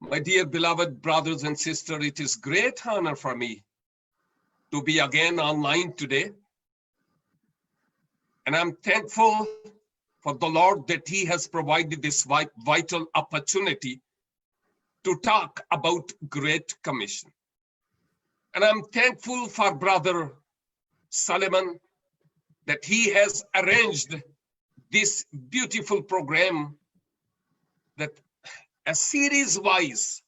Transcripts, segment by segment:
My dear beloved brothers and sisters, it is great honor for me to be again online today. And I'm thankful for the Lord that He has provided this vital opportunity to talk about Great Commission. And I'm thankful for Brother Solomon that he has arranged this beautiful program that a series wise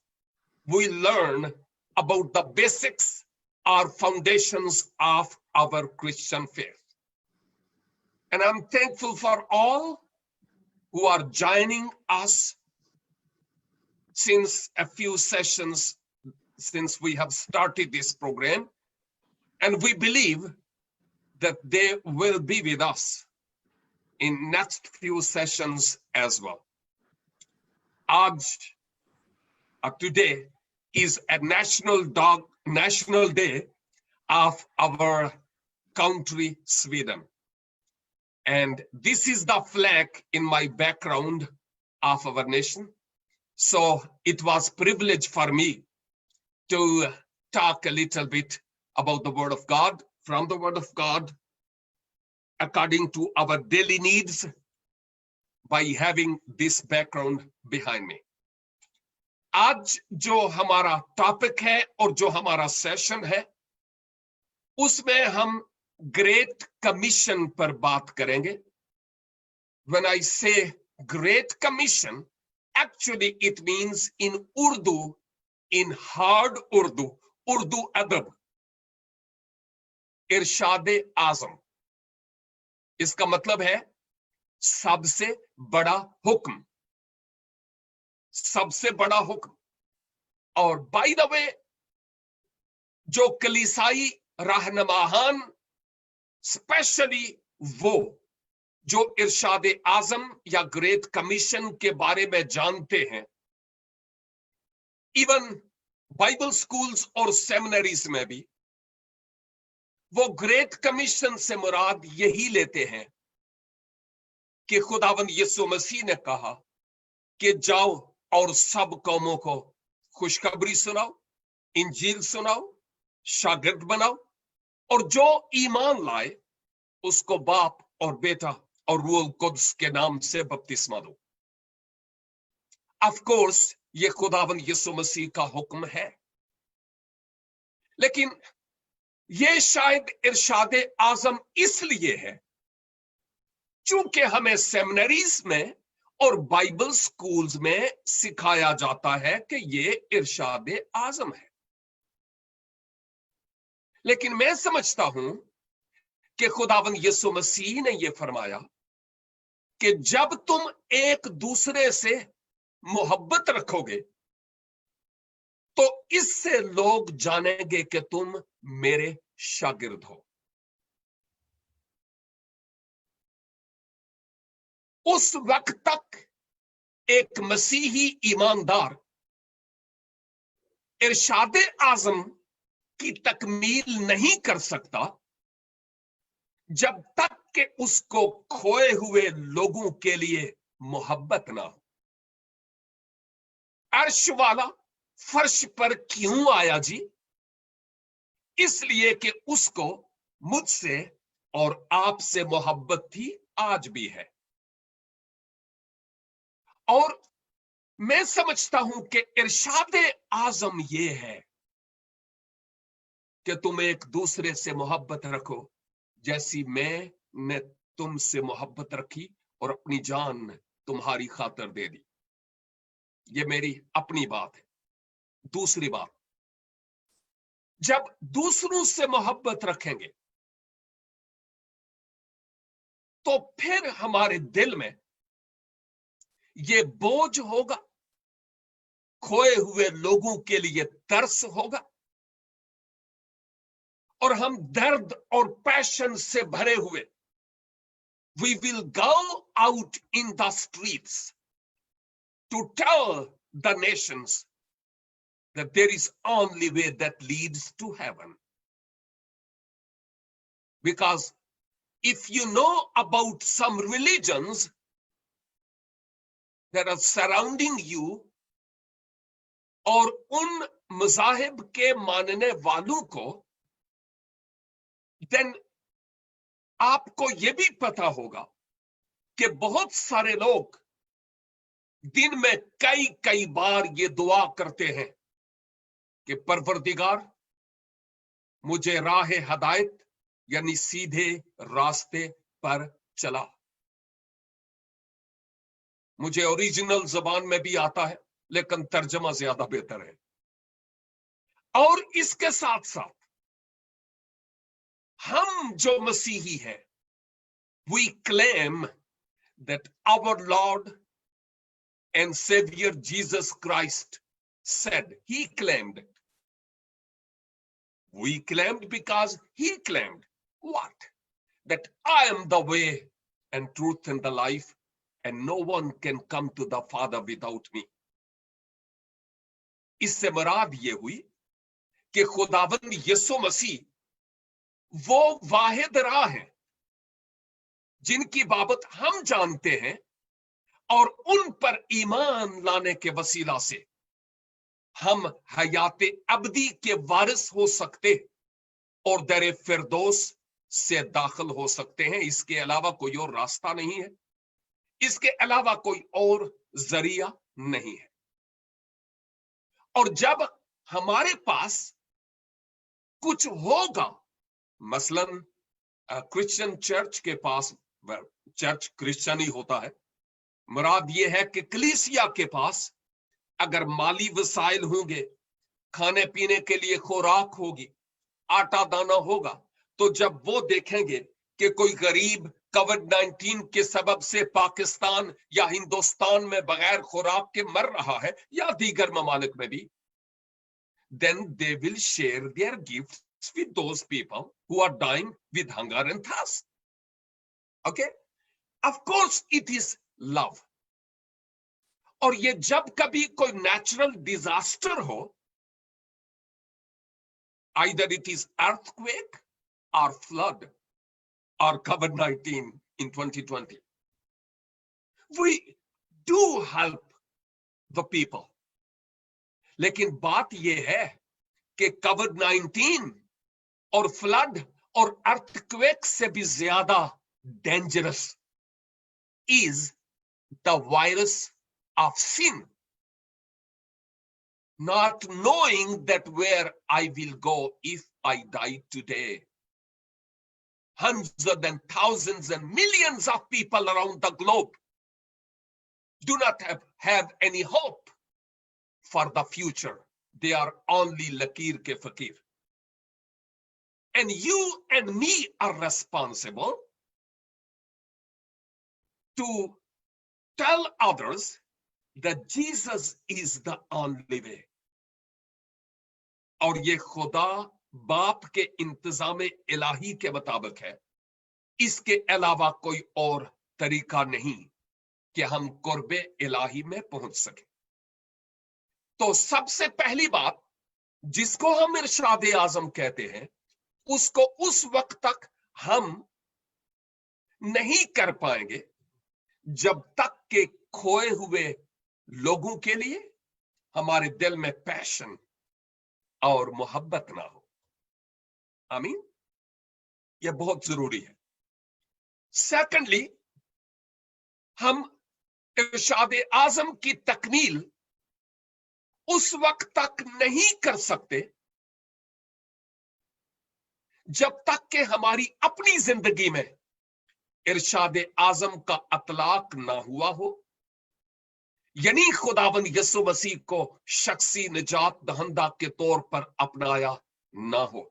we learn about the basics or foundations of our Christian faith. And I'm thankful for all who are joining us since a few sessions since we have started this program, and we believe that they will be with us in next few sessions as well. Today is a national day of our country, Sweden. And this is the flag in my background of our nation. So it was a privilege for me to talk a little bit about the Word of God, from the Word of God, according to our daily needs, by having this background behind me. आज जो हमारा topic है और जो हमारा session है, उसमें हम ग्रेट कमीशन पर बात करेंगे. When I say Great Commission, actually it means in Urdu, in hard Urdu, Urdu adab, इरशाद आजम. इसका मतलब है सबसे बड़ा हुक्म, सबसे बड़ा हुक्म. और बाय द वे, जो कलीसाई रहनुमाहान, स्पेशली वो जो इरशाद आजम या ग्रेट कमीशन के बारे में जानते हैं, इवन बाइबल स्कूल्स और सेमिनरीज में भी वो ग्रेट कमीशन से मुराद यही लेते हैं कि खुदावंद यीशु मसीह ने कहा कि जाओ और सब कौमों को खुशखबरी सुनाओ, इंजील सुनाओ, शागिर्द बनाओ, और जो ईमान लाए उसको बाप और बेटा और रूह कुद्स के नाम से बपतिस्मा दो. ऑफ कोर्स ये खुदावंद यीशु मसीह का हुक्म है, लेकिन ये शायद इरशाद आजम इसलिए है चूंकि हमें सेमिनरीज में और बाइबल स्कूल्स में सिखाया जाता है कि ये इरशाद आजम है. लेकिन मैं समझता हूं कि खुदावंद यीशु मसीह ने ये फरमाया कि जब तुम एक दूसरे से मोहब्बत रखोगे तो इससे लोग जानेंगे कि तुम मेरे शागिर्द हो. उस वक्त तक एक मसीही ईमानदार इरशाद आजम की तकमील नहीं कर सकता जब तक कि उसको खोए हुए लोगों के लिए मोहब्बत ना हो. अर्श वाला फर्श पर क्यों आया जी? इसलिए कि उसको मुझसे और आपसे मोहब्बत थी, आज भी है. और मैं समझता हूं कि इरशाद आजम ये है कि तुम एक दूसरे से मोहब्बत रखो जैसी मैंने तुमसे मोहब्बत रखी और अपनी जान तुम्हारी खातिर दे दी. ये मेरी अपनी बात है. दूसरी बात, जब दूसरों से मोहब्बत रखेंगे तो फिर हमारे दिल में ये बोझ होगा, खोए हुए लोगों के लिए तरस होगा, और हम दर्द और पैशन से भरे हुए we will go out in the streets to tell the nations that there is only way that leads to heaven. Because if you know about some religions that are surrounding you, اور ان مذاہب کے ماننے والوں کو دین آپ کو یہ بھی پتا ہوگا کہ بہت سارے لوگ دن میں کئی بار یہ دعا کرتے ہیں کہ پروردگار مجھے راہ ہدایت یعنی سیدھے راستے پر چلا. مجھے اوریجنل زبان میں بھی آتا ہے لیکن ترجمہ زیادہ بہتر ہے. اور اس کے ساتھ ساتھ ہم جو مسیحی ہیں we claim that our Lord and Savior Jesus Christ said, he claimed it. We claimed because he claimed what? That I am the way and truth and the life, and no one can come to the Father without me. اس سے مراد یہ ہوئی کہ خداوند یسوع مسیح وہ واحد راہ ہیں جن کی بابت ہم جانتے ہیں اور ان پر ایمان لانے کے وسیلہ سے ہم حیات ابدی کے وارث ہو سکتے اور در فردوس سے داخل ہو سکتے ہیں. اس کے علاوہ کوئی اور راستہ نہیں ہے, اس کے علاوہ کوئی اور ذریعہ نہیں ہے. اور جب ہمارے پاس کچھ ہوگا, مثلا کرسچن چرچ کے پاس, چرچ کرسچن ہی ہوتا ہے, مراد یہ ہے کہ کلیسیا کے پاس اگر مالی وسائل ہوں گے, کھانے پینے کے لیے خوراک ہوگی, آٹا دانا ہوگا, تو جب وہ دیکھیں گے کہ کوئی غریب کووڈ-19 کے سبب سے پاکستان یا ہندوستان میں بغیر خوراک کے مر رہا ہے یا دیگر ممالک میں بھی, then they will share their gifts with those people who are dying with hunger and thirst. Okay? Of course it is love. اور یہ جب کبھی کوئی natural disaster who, either it is earthquake or flood or COVID-19 in 2020, we do help the people. لیکن بات یہ ہے کہ COVID-19 اور فلڈ اور ارتھکویک سے بھی زیادہ dangerous is the virus of sin. Not knowing that where I will go if I die today. Hundreds and thousands and millions of people around the globe do not have any hope for the future. They are only lakir ke fakir. And you and me are responsible to tell others that Jesus is the only way. اور یہ خدا باپ کے انتظام الہی کے مطابق ہے, اس کے علاوہ کوئی اور طریقہ نہیں کہ ہم قرب الہی میں پہنچ سکیں. تو سب سے پہلی بات جس کو ہم ارشاد اعظم کہتے ہیں, اس کو اس وقت تک ہم نہیں کر پائیں گے جب تک کہ کھوئے ہوئے لوگوں کے لیے ہمارے دل میں پیشن اور محبت نہ ہو. آمین, یہ بہت ضروری ہے. سیکنڈلی, ہم ارشاد اعظم کی تکمیل اس وقت تک نہیں کر سکتے جب تک کہ ہماری اپنی زندگی میں ارشاد اعظم کا اطلاق نہ ہوا ہو, یعنی خداوند یسوع مسیح کو شخصی نجات دہندہ کے طور پر اپنایا نہ ہو.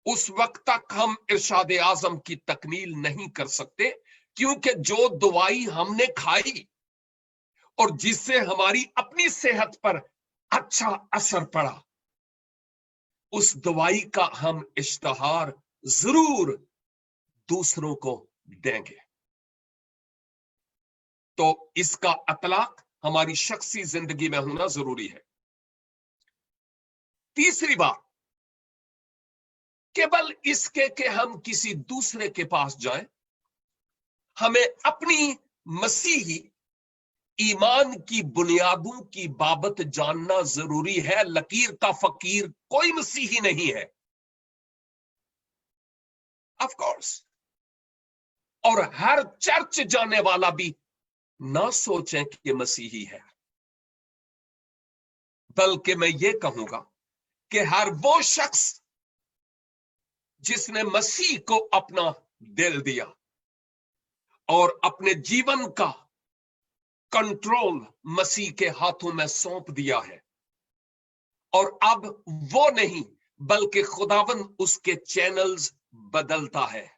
اس وقت تک ہم ارشاد اعظم کی تکمیل نہیں کر سکتے, کیونکہ جو دوائی ہم نے کھائی اور جس سے ہماری اپنی صحت پر اچھا اثر پڑا, اس دوائی کا ہم اشتہار ضرور دوسروں کو دیں گے. تو اس کا اطلاق ہماری شخصی زندگی میں ہونا ضروری ہے. تیسری بات, کیبل اس کے کہ ہم کسی دوسرے کے پاس جائیں, ہمیں اپنی مسیحی ईमान की बुनियादों की बाबत जानना जरूरी है। लकीर का फकीर कोई मसीही नहीं है, ऑफ कोर्स। और हर चर्च जाने वाला भी ना सोचें कि मसीही है, बल्कि मैं ये कहूंगा कि हर वो शख्स जिसने मसीह को अपना दिल दिया और अपने जीवन का कंट्रोल मसीह के हाथों में सौंप दिया है, और अब वो नहीं बल्कि खुदावन उसके चैनल्स बदलता है,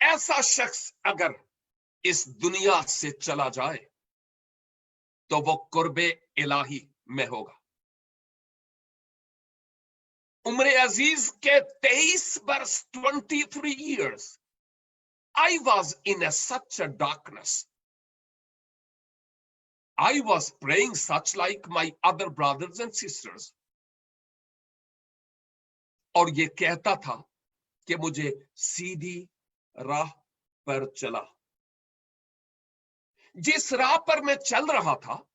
ऐसा शख्स अगर इस दुनिया से चला जाए तो वो कुर्बे इलाही में होगा। उम्र अजीज के 23 वर्ष 23 years I was in such a darkness. I was praying such like my other brothers and sisters. और ये कहता था कि मुझे सीधी राह पर चला। जिस राह पर मैं चल रहा था,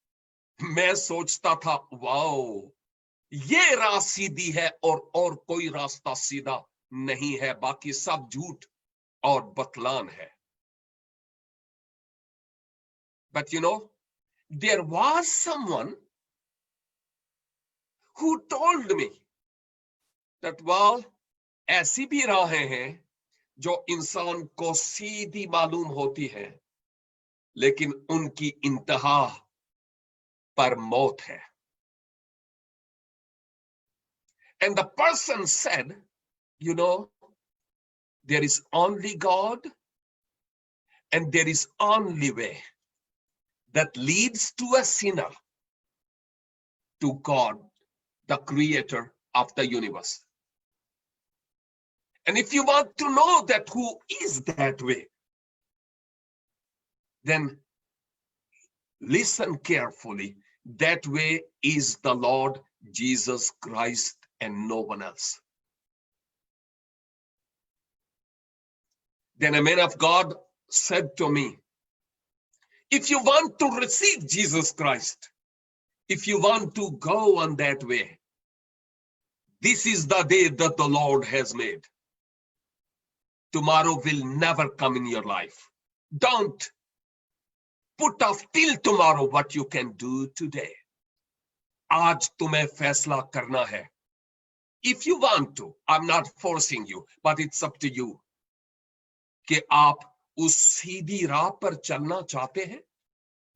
मैं सोचता था वाओ, ये राह सीधी है और कोई रास्ता सीधा नहीं है, बाकी सब झूठ और बतलान है। But you know, there was someone who told me that well, ऐसी भी राहें हैं जो इंसान को सीधी मालूम होती है, लेकिन उनकी इंतहा पर मौत है। And the person said, you know, there is only God and there is only way that leads to a sinner to God, the creator of the universe. And if you want to know that who is that way, then listen carefully. That way is the Lord Jesus Christ and no one else. Then a man of God said to me, if you want to receive Jesus Christ, if you want to go on that way, this is the day that the Lord has made. Tomorrow will never come in your life. Don't put off till tomorrow what you can do today. आज तुम्हें फैसला करना है. If you want to, I'm not forcing you, but it's up to you. कि आप उस सीधी राह पर चलना चाहते हैं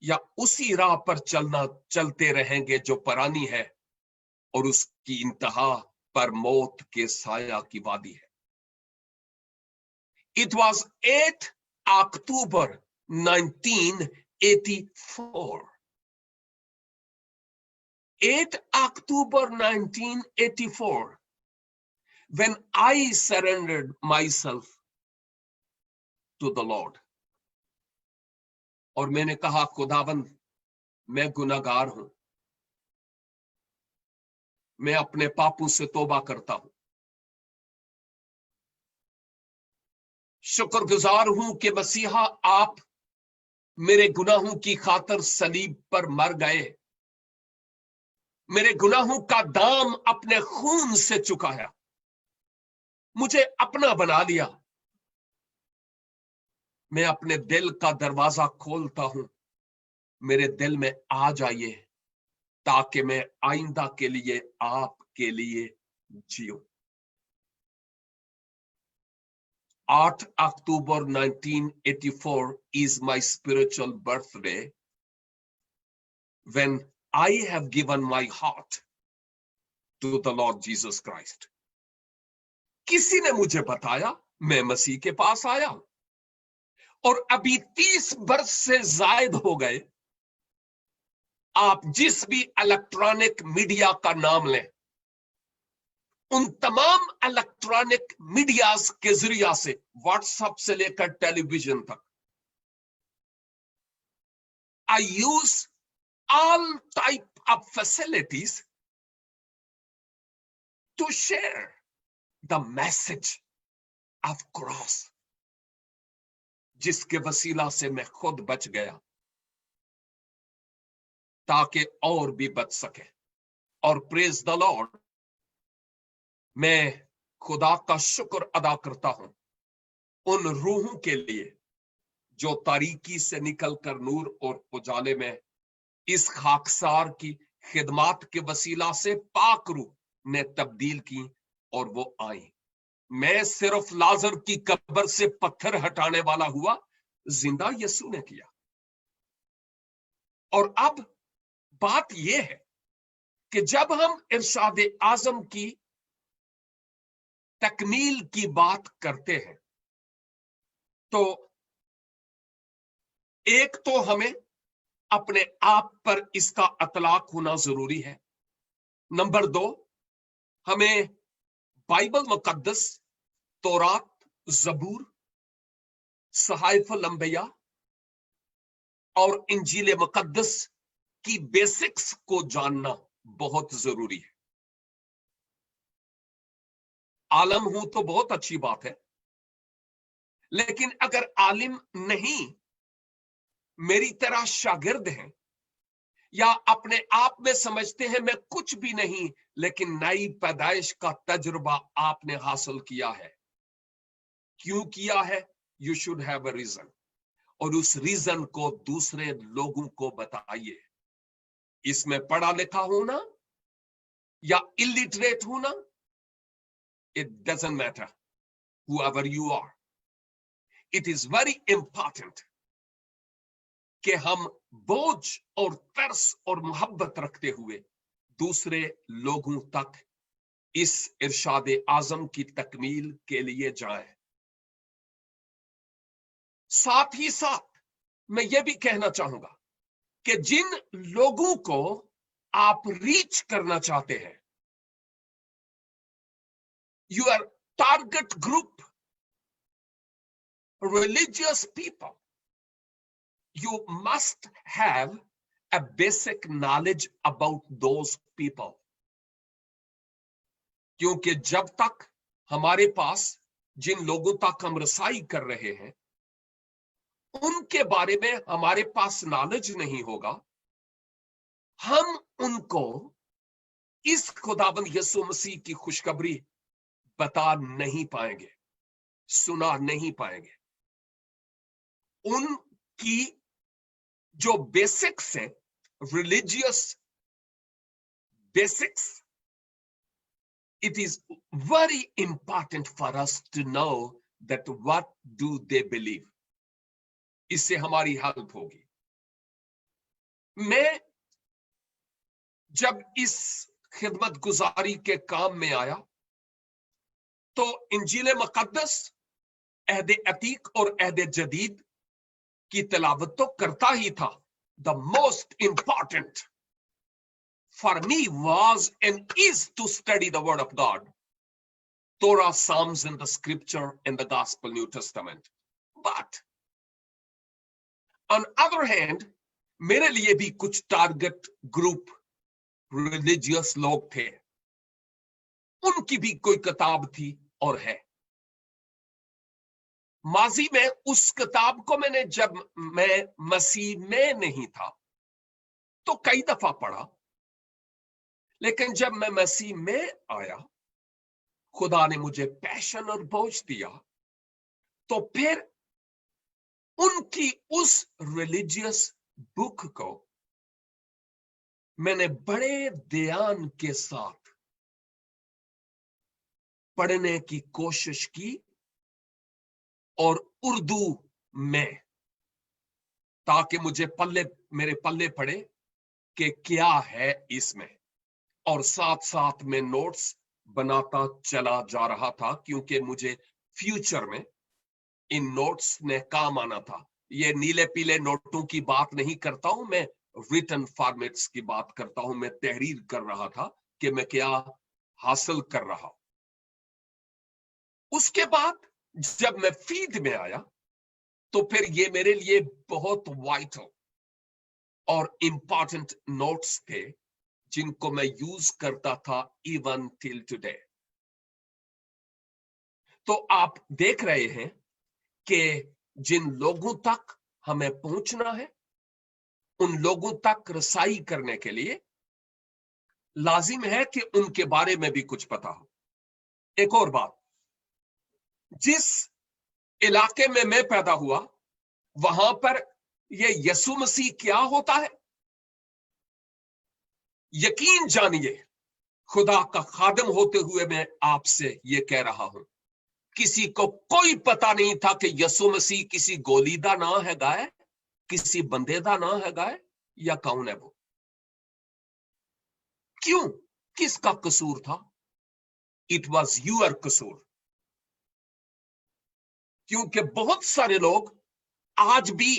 या उसी राह पर चलते रहेंगे जो पुरानी है और उसकी इंतहा पर मौत के साया की वादी है। It was 8 October 1984. 8 October 1984, when I surrendered myself to the Lord. और मैंने कहा खुदावंद, मैं गुनाहगार हूं, मैं अपने पापों से तौबा करता हूं। शुक्रगुजार हूं कि मसीहा आप मेरे गुनाहों की खातिर सलीब पर मर गए, मेरे गुनाहों का दाम अपने खून से चुकाया, मुझे अपना बना लिया। मैं अपने दिल का दरवाजा खोलता हूं, मेरे दिल में आ जाइए ताकि मैं आइंदा के लिए आपके लिए जियूं। 8 October 1984 is my spiritual birthday, when I have given my heart to the Lord Jesus Christ. किसी ने मुझे बताया, मैं मसीह के पास आया और अभी 30 वर्ष से जायद हो गए। आप जिस भी इलेक्ट्रॉनिक मीडिया का नाम लें, उन तमाम इलेक्ट्रॉनिक मीडियाज के जरिया से, व्हाट्सएप से लेकर टेलीविजन तक, I use all type of facilities to share the message of cross, जिसके वसीला से मैं खुद बच गया ताकि और भी बच सके। और प्रेज द लॉर्ड, मैं खुदा का शुक्र अदा करता हूं उन रूहों के लिए जो तारीकी से निकलकर नूर और उजाले में इस खाकसार की खिदमत के वसीला से पाक रूह ने तब्दील की और वो आई। मैं सिर्फ लाजर की कब्र से पत्थर हटाने वाला हुआ, जिंदा यीशु ने किया। और अब बात यह है कि जब हम इरशाद आजम की तकमील की बात करते हैं तो एक तो हमें अपने आप पर इसका अतलाक होना जरूरी है। नंबर 2, हमें बाइबल मुकद्दस, तौरात, जबूर, सहाइफुल अंबिया और इंजील मुकद्दस की बेसिक्स को जानना बहुत जरूरी है। आलम हूं तो बहुत अच्छी बात है, लेकिन अगर आलिम नहीं, मेरी तरह शागिर्द हैं या अपने आप में समझते हैं मैं कुछ भी नहीं, लेकिन नई पैदाइश का तजुर्बा आपने हासिल किया है, क्यों किया है? You should have a reason, और उस रीजन को दूसरे लोगों को बताइए। इसमें पढ़ा लिखा होना या इलिटरेट होना, it doesn't matter, whoever you are. It is very important कि हम बोझ और तरस और मोहब्बत रखते हुए दूसरे लोगों तक इस इरशाद आजम की तकमील के लिए जाएं। साथ ही साथ मैं ये भी कहना चाहूंगा कि जिन लोगों को आप रीच करना चाहते हैं, your target group, religious people, you must have a basic knowledge about those people. क्योंकि जब तक हमारे पास जिन लोगों तक हम रसाई कर रहे हैं उनके बारे में हमारे पास नॉलेज नहीं होगा, हम उनको इस खुदाबंद यीशु मसीह की खुशखबरी बता नहीं पाएंगे, सुना नहीं पाएंगे। उनकी जो बेसिक्स है, religious basics, it is very important for us to know that what do they believe. इससे हमारी हेल्प होगी। मैं जब इस खिदमत गुजारी के काम में आया तो इंजील मुकद्दस, अहद अतीक और अहद जदीद की तिलावत तो करता ही था। The most important for me was and is to study the word of God, Torah, Psalms, and the scripture in the Gospel New Testament. But on other hand, मेरे लिए भी कुछ टारगेट ग्रुप रिलीजियस लोग थे, उनकी भी कोई किताब थी और है। माजी में उस किताब को मैंने, जब मैं मसीह में नहीं था तो कई दफा पढ़ा, लेकिन जब मैं मसीह में आया, खुदा ने मुझे पैशन और बोझ दिया, तो फिर उनकी उस रिलीजियस बुक को मैंने बड़े ध्यान के साथ पढ़ने की कोशिश की और उर्दू में, ताकि मुझे मेरे पल्ले पड़े कि क्या है इसमें, और साथ साथ में नोट्स बनाता चला जा रहा था, क्योंकि मुझे फ्यूचर में इन नोट्स ने काम आना था। ये नीले पीले नोटों की बात नहीं करता हूं मैं, रिटन फॉर्मेट्स की बात करता हूं। मैं तहरीर कर रहा था कि मैं क्या हासिल कर रहा हूं। उसके बाद जब मैं फीड में आया तो फिर ये मेरे लिए बहुत वाइटल और इंपॉर्टेंट नोट्स थे, जिनको मैं यूज करता था इवन टिल टुडे। तो आप देख रहे हैं कि जिन लोगों तक हमें पहुंचना है उन लोगों तक रसाई करने के लिए लाजिम है कि उनके बारे में भी कुछ पता हो। एक और बात, जिस इलाके में मैं पैदा हुआ वहां पर ये यसु मसीह क्या होता है, यकीन जानिए खुदा का खादिम होते हुए मैं आपसे ये कह रहा हूं, किसी को कोई पता नहीं था कि यसु मसीह किसी गोली दा ना है गाय, किसी बंदे दा ना है गाय, या कौन है वो। क्यों, किसका कसूर था? इट वॉज यूर कसूर। क्योंकि बहुत सारे लोग आज भी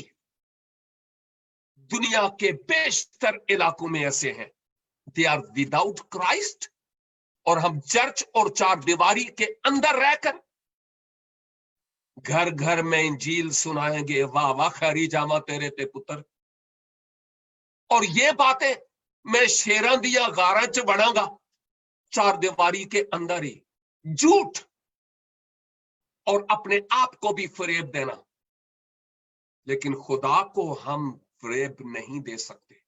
दुनिया के बेशतर इलाकों में ऐसे हैं, दे आर विदाउट क्राइस्ट, और हम चर्च और चार दीवारी के अंदर रहकर घर घर में इंजील सुनाएंगे, वाह वाह खरी जावा तेरे ते पुत्र, और ये बातें मैं शेरां दिया गारां च बढ़ांगा चार दीवारी के अंदर ही, झूठ, और अपने आप को भी फरेब देना। लेकिन खुदा को हम फरेब नहीं दे सकते।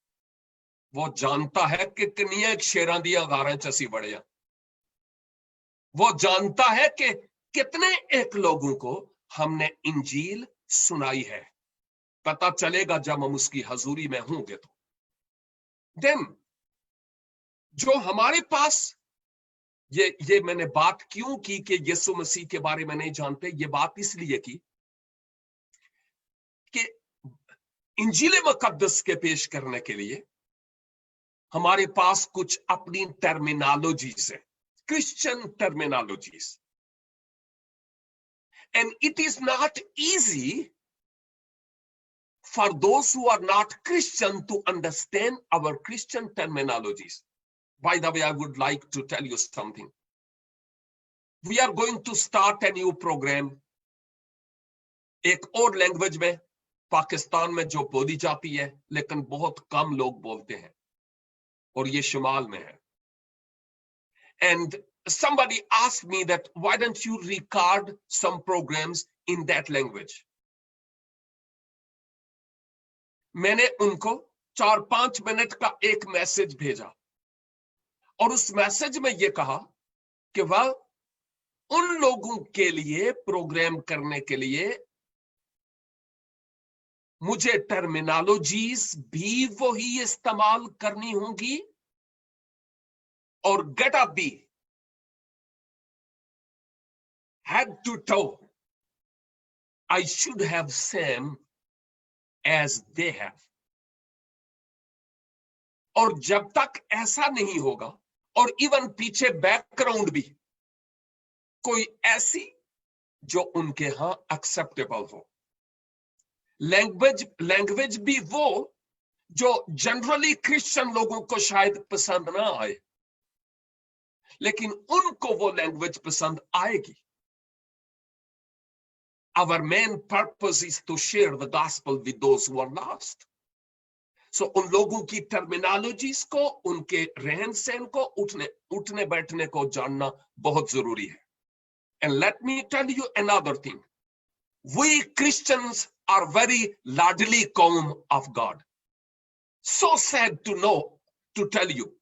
वो जानता है कि कितनी शेरां दिया गारां च असीं वड़े आ। वो जानता है कि कितने एक लोगों को हमने इंजील सुनाई है। पता चलेगा जब हम उसकी हजूरी में होंगे। तो देन जो हमारे पास ये मैंने बात क्यों की कि यीशु मसीह के बारे में नहीं जानते, ये बात इसलिए की कि इंजील मुकद्दस के पेश करने के लिए हमारे पास कुछ अपनी टर्मिनोलॉजीज है, Christian terminologies, and it is not easy for those who are not Christian to understand our Christian terminologies. By the way, I would like to tell you something. We are going to start a new program. एक और language में पाकिस्तान में जो बोली जाती है लेकिन बहुत कम लोग बोलते हैं, और ये शुमाल में है। And somebody asked me that why don't you record some programs in that language? मैंने उनको 4-5 मिनट का एक मैसेज भेजा, और उस मैसेज में ये कहा कि वह उन लोगों के लिए प्रोग्राम करने के लिए मुझे टर्मिनोलॉजीज भी वही इस्तेमाल करनी होंगी, और गेटअप भी head to toe I should have same as they have. और जब तक ऐसा नहीं होगा, और इवन पीछे बैकग्राउंड भी कोई ऐसी जो उनके यहां एक्सेप्टेबल हो, लैंग्वेज भी वो जो जनरली क्रिश्चियन लोगों को शायद पसंद ना आए, लेकिन उनको वो लैंग्वेज पसंद आएगी। Our main purpose is to share the gospel with those who are lost. So उन लोगों की टर्मिनोलॉजीज को, उनके रहन सहन को, उठने बैठने को जानना बहुत जरूरी है। And let me tell you another thing. We Christians are very ladli kaum of God. So sad to know, to tell you,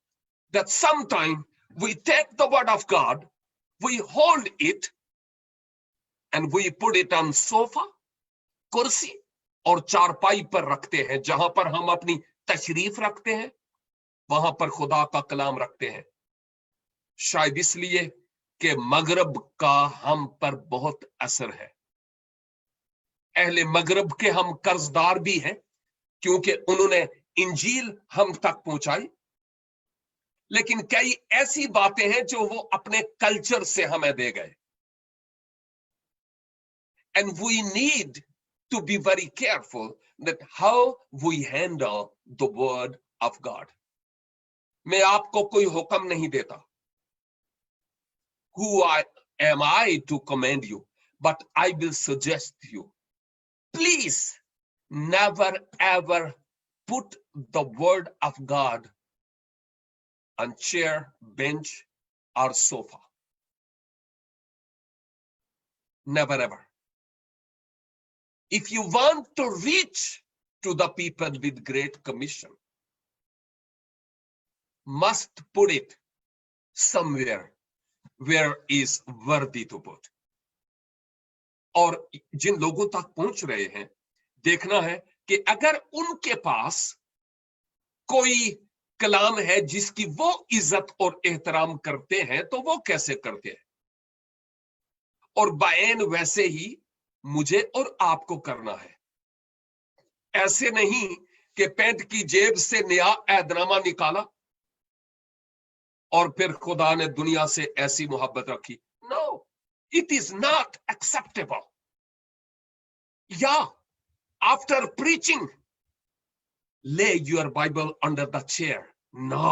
that sometimes we take the word of God, we hold it, and we put it on sofa, कुर्सी और चारपाई पर रखते हैं। जहां पर हम अपनी तशरीफ रखते हैं वहां पर खुदा का कलाम रखते हैं, शायद इसलिए कि मगरब का हम पर बहुत असर है। अहले मगरब के हम कर्जदार भी हैं, क्योंकि उन्होंने इंजील हम तक पहुंचाई, लेकिन कई ऐसी बातें हैं जो वो अपने कल्चर से हमें दे गए। And we need to be very careful that how we handle the word of God. मैं आपको कोई हुक्म नहीं देता. Who am I to command you? But I will suggest you, please never ever put the word of God on chair, bench, or sofa. Never ever. If you want to reach to the people with great commission must put it somewhere where is worthy to put. और जिन लोगों तक पहुंच रहे हैं, देखना है कि अगर उनके पास कोई कलाम है जिसकी वो इज्जत और एहतराम करते हैं, तो वो कैसे करते हैं, और बायन वैसे ही मुझे और आपको करना है। ऐसे नहीं कि पैंट की जेब से नया ऐदनामा निकाला और फिर खुदा ने दुनिया से ऐसी मोहब्बत रखी। No, it is not acceptable. या after preaching lay your Bible under the chair. No,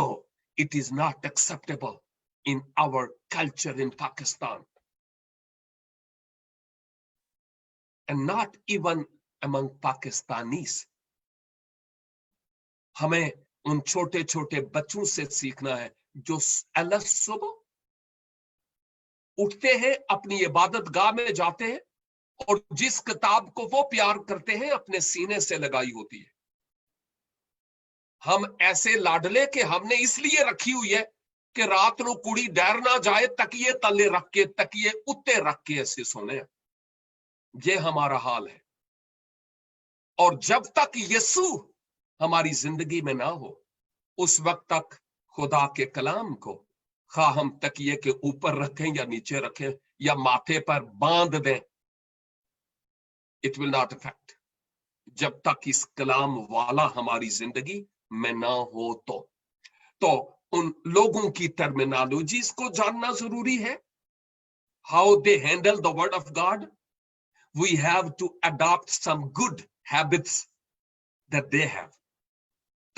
it is not acceptable in our culture in Pakistan. And not even among Pakistanis. हमें उन छोटे छोटे बच्चों से सीखना है जो अलग सुबह उठते हैं, अपनी इबादत गाह में जाते हैं और जिस किताब को वो प्यार करते हैं अपने सीने से लगाई होती है। हम ऐसे लाडले के हमने इसलिए रखी हुई है कि रात को कुड़ी डर ना जाए, तकिए तले रख के, तकिए उत्ते रख के ऐसे सोने। ये हमारा हाल है। और जब तक यीशु हमारी जिंदगी में ना हो, उस वक्त तक खुदा के कलाम को खा हम तकिए के ऊपर रखें या नीचे रखें या माथे पर बांध दें, इट विल नॉट अफेक्ट, जब तक इस कलाम वाला हमारी जिंदगी में ना हो। तो उन लोगों की टर्मिनोलॉजीज को जानना जरूरी है, how they handle the word of God. We have to adopt some good habits that they have,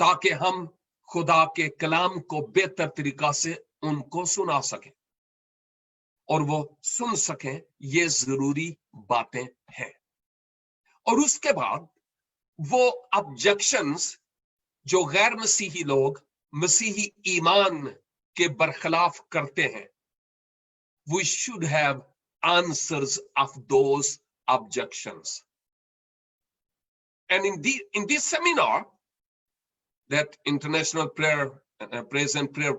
ताकि हम खुदा के कलाम को बेहतर तरीका से उनको सुना सकें और वो सुन सकें। ये जरूरी बातें हैं। और उसके बाद वो ऑब्जेक्शंस जो गैर मसीही लोग मसीही ईमान के बरखिलाफ करते हैं, we should have answers of those objections. And in this seminar, that international praise and prayer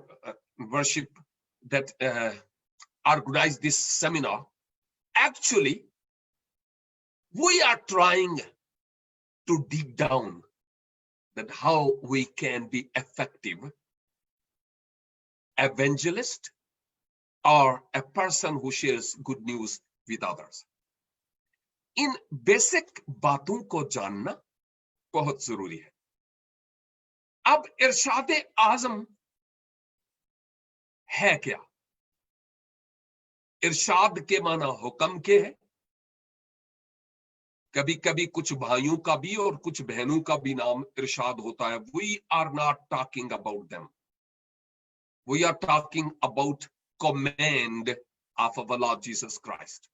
worship that organized this seminar, actually we are trying to dig down that how we can be effective evangelist or a person who shares good news with others. In basic बातों को जानना बहुत जरूरी है। अब इरशाद आजम है क्या? इरशाद के माना हुक्म के है। कभी कभी कुछ भाइयों का भी और कुछ बहनों का भी नाम इरशाद होता है। We are not talking about them. We are talking about command of our Lord Jesus Christ.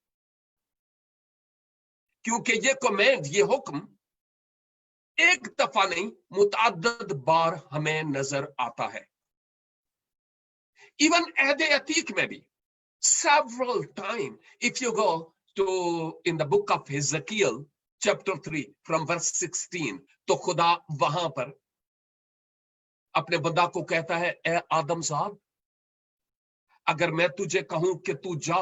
क्योंकि ये कमेंड, ये हुक्म एक दफा नहीं मुतअद्दिद बार हमें नजर आता है। इवन अहद अतीक में भी several times. If you go to in the book of Ezekiel chapter 3 from verse 16, तो खुदा वहां पर अपने बंदा को कहता है, ए आदम साहब, अगर मैं तुझे कहूं कि तू जा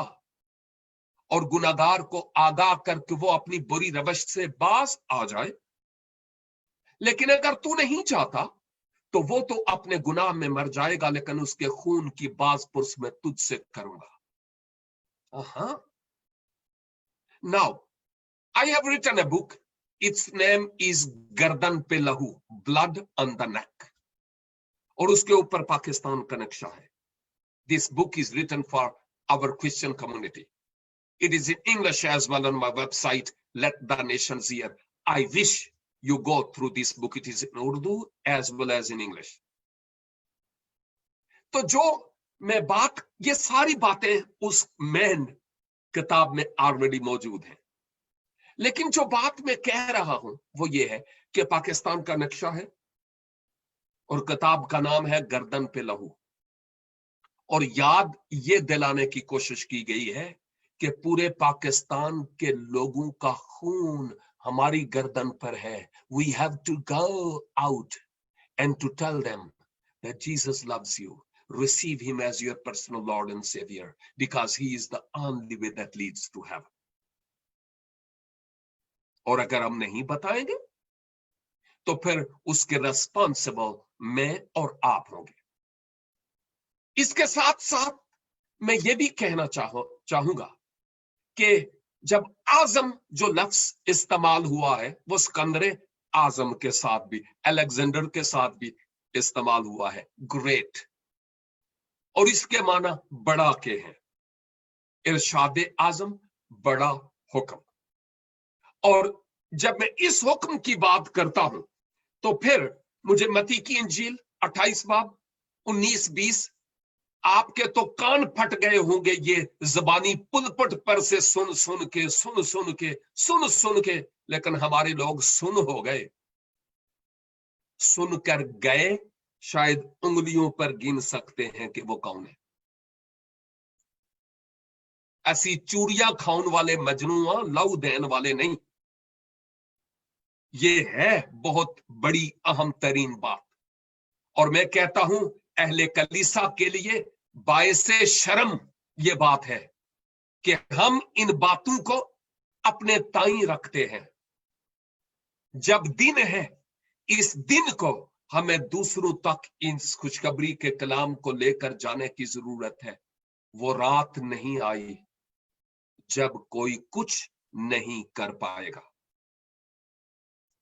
और गुनाहगार को आगाह करके वो अपनी बुरी रवश से बाज आ जाए, लेकिन अगर तू नहीं चाहता तो वो तो अपने गुनाह में मर जाएगा, लेकिन उसके खून की बाजपुरस मैं तुझसे करूंगा। Now, I have written a book. Its name is गर्दन पे लहू, blood on the neck, और उसके ऊपर पाकिस्तान का नक्शा है। This book is written for our Christian community. It is in English as well on my website, Let the Nations Hear. I wish you go through this book. It is in Urdu as well as in English. तो जो मैं बात, ये सारी बातें उस main किताब में ऑलरेडी मौजूद हैं, लेकिन जो बात मैं कह रहा हूं वो ये है कि पाकिस्तान का नक्शा है और किताब का नाम है गर्दन पे लहू, और याद ये दिलाने की कोशिश की गई है कि पूरे पाकिस्तान के लोगों का खून हमारी गर्दन पर है. We have to go out and to tell them that Jesus loves you. Receive him as your personal Lord and Savior, because he is the only way that leads to heaven. और अगर हम नहीं बताएंगे तो फिर उसके responsible मैं और आप होंगे. इसके साथ साथ मैं ये भी कहना चाहूंगा कि जब आजम जो लफ्ज इस्तेमाल हुआ है वो सिकंदर आजम के साथ भी, अलेक्जेंडर के साथ भी इस्तेमाल हुआ है, ग्रेट, और इसके माना बड़ा के हैं. इरशाद आजम, बड़ा हुक्म. और जब मैं इस हुक्म की बात करता हूं तो फिर मुझे मत्ती की इंजील 28 बाब 19-20, आपके तो कान फट गए होंगे ये जबानी पुलपट पर से सुन सुन के, लेकिन हमारे लोग सुन हो गए, सुनकर गए, शायद उंगलियों पर गिन सकते हैं कि वो कौन है. ऐसी चूड़ियां खाउन वाले मजनू, लव देन वाले नहीं. ये है बहुत बड़ी अहम तरीन बात. और मैं कहता हूं अहले कलीसा के लिए बायसे शर्म ये बात है कि हम इन बातों को अपने ताई रखते हैं. जब दिन है, इस दिन को हमें दूसरों तक इस खुशखबरी के कलाम को लेकर जाने की जरूरत है. वो रात नहीं आई जब कोई कुछ नहीं कर पाएगा.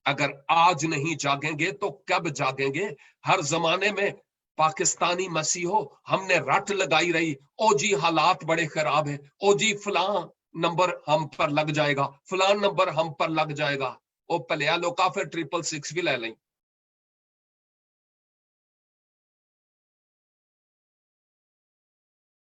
अगर आज नहीं जागेंगे तो कब जागेंगे? हर जमाने में पाकिस्तानी मसीहो हमने रट लगाई रही, ओ जी हालात बड़े खराब है, ओ जी फलां नंबर हम पर लग जाएगा, फलां नंबर हम पर लग जाएगा. ओ भलिया लोका फिर 666 भी ले लें.